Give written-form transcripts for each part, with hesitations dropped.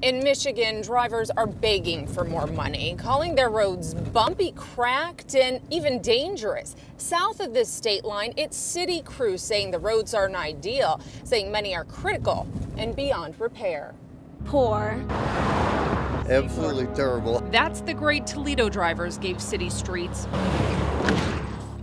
In Michigan, drivers are begging for more money, calling their roads bumpy, cracked, and even dangerous. South of this state line, it's city crews saying the roads aren't ideal, saying many are critical and beyond repair. Poor. Absolutely terrible. That's the grade Toledo drivers gave city streets.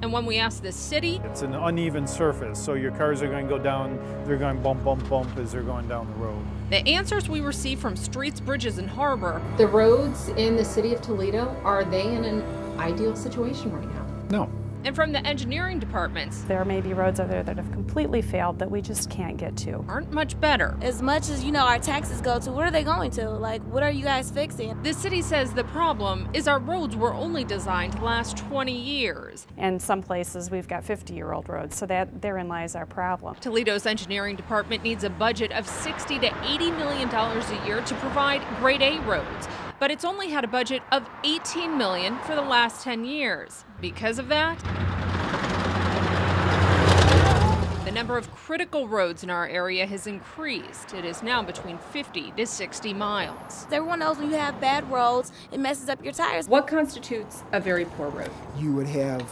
And when we asked the city, it's an uneven surface, so your cars are going to go down, they're going bump, bump, bump as they're going down the road. The answers we received from Streets, Bridges, and Harbor. The roads in the city of Toledo, are they in an ideal situation right now? No. And from the engineering departments. There may be roads out there that have completely failed that we just can't get to. Aren't much better. As much as, our taxes go to, where are they going to? Like, what are you guys fixing? The city says the problem is our roads were only designed to last 20 years. And some places we've got 50-year-old roads, so therein lies our problem. Toledo's engineering department needs a budget of $60 to $80 million a year to provide grade A roads. But it's only had a budget of $18 million for the last 10 years. Because of that, the number of critical roads in our area has increased. It is now between 50 to 60 miles. Everyone knows when you have bad roads, it messes up your tires. What constitutes a very poor road? You would have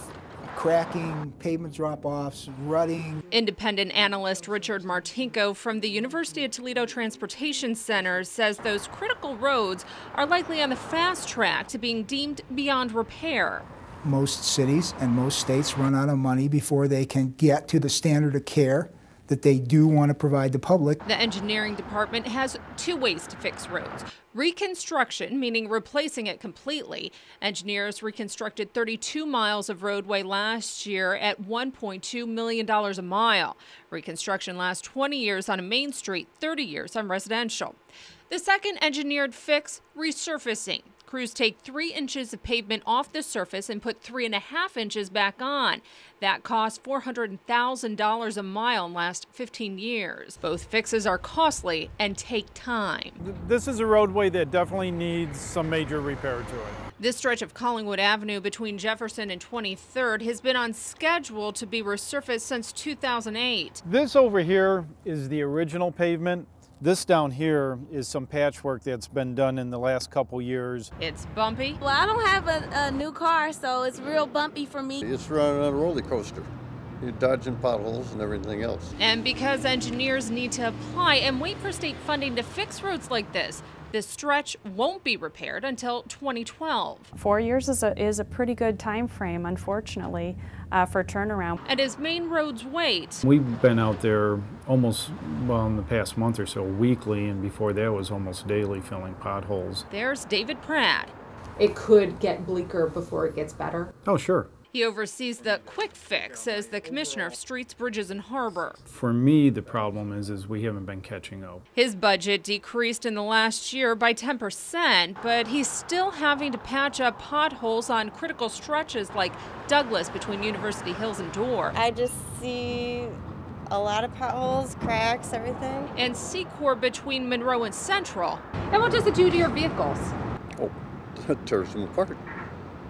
cracking, pavement drop-offs, rutting. Independent analyst Richard Martinko from the University of Toledo Transportation Center says those critical roads are likely on the fast track to being deemed beyond repair. Most cities and most states run out of money before they can get to the standard of care that they do want to provide the public. The engineering department has two ways to fix roads. Reconstruction, meaning replacing it completely. Engineers reconstructed 32 miles of roadway last year at $1.2 million a mile. Reconstruction lasts 20 years on a main street, 30 years on residential. The second engineered fix, resurfacing. Crews take 3 inches of pavement off the surface and put 3.5 inches back on. That costs $400,000 a mile and lasts 15 years. Both fixes are costly and take time. This is a roadway that definitely needs some major repair to it. This stretch of Collingwood Avenue between Jefferson and 23rd has been on schedule to be resurfaced since 2008. This over here is the original pavement. This down here is some patchwork that's been done in the last couple years. It's bumpy. Well, I don't have a new car, so it's real bumpy for me. It's running on a roller coaster. You're dodging potholes and everything else. And because engineers need to apply and wait for state funding to fix roads like this stretch won't be repaired until 2012. 4 years is a pretty good time frame, unfortunately, for turnaround. And as main roads wait. We've been out there almost, in the past month or so, weekly, and before that was almost daily filling potholes. There's David Pratt. It could get bleaker before it gets better. Oh, sure. He oversees the quick fix as the commissioner of Streets, Bridges, and Harbor. For me, the problem is we haven't been catching up. His budget decreased in the last year by 10%, but he's still having to patch up potholes on critical stretches like Douglas between University Hills and Dorr. I just see a lot of potholes, cracks, everything. And Secor between Monroe and Central. And what does it do to your vehicles? Oh, it tears them apart.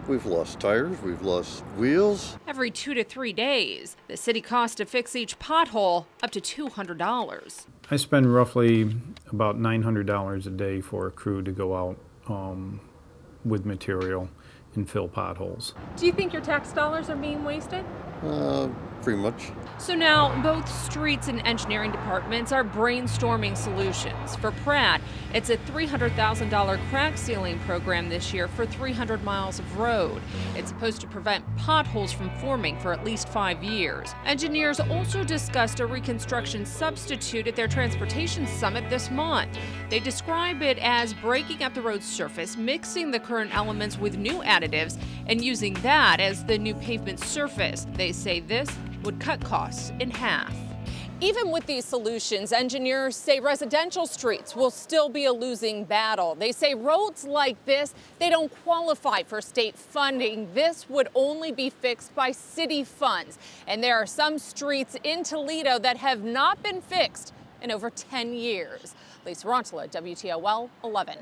We've lost tires, we've lost wheels. Every 2 to 3 days, the city costs to fix each pothole up to $200. I spend roughly about $900 a day for a crew to go out with material and fill potholes. Do you think your tax dollars are being wasted? Pretty much. So now both streets and engineering departments are brainstorming solutions. For Pratt, it's a $300,000 crack sealing program this year for 300 miles of road. It's supposed to prevent potholes from forming for at least 5 years. Engineers also discussed a reconstruction substitute at their transportation summit this month. They describe it as breaking up the road's surface, mixing the current elements with new additives, and using that as the new pavement surface. They say this would cut costs in half. Even with these solutions, engineers say residential streets will still be a losing battle. They say roads like this, they don't qualify for state funding. This would only be fixed by city funds. And there are some streets in Toledo that have not been fixed in over 10 years. Lisa Rontola, WTOL 11.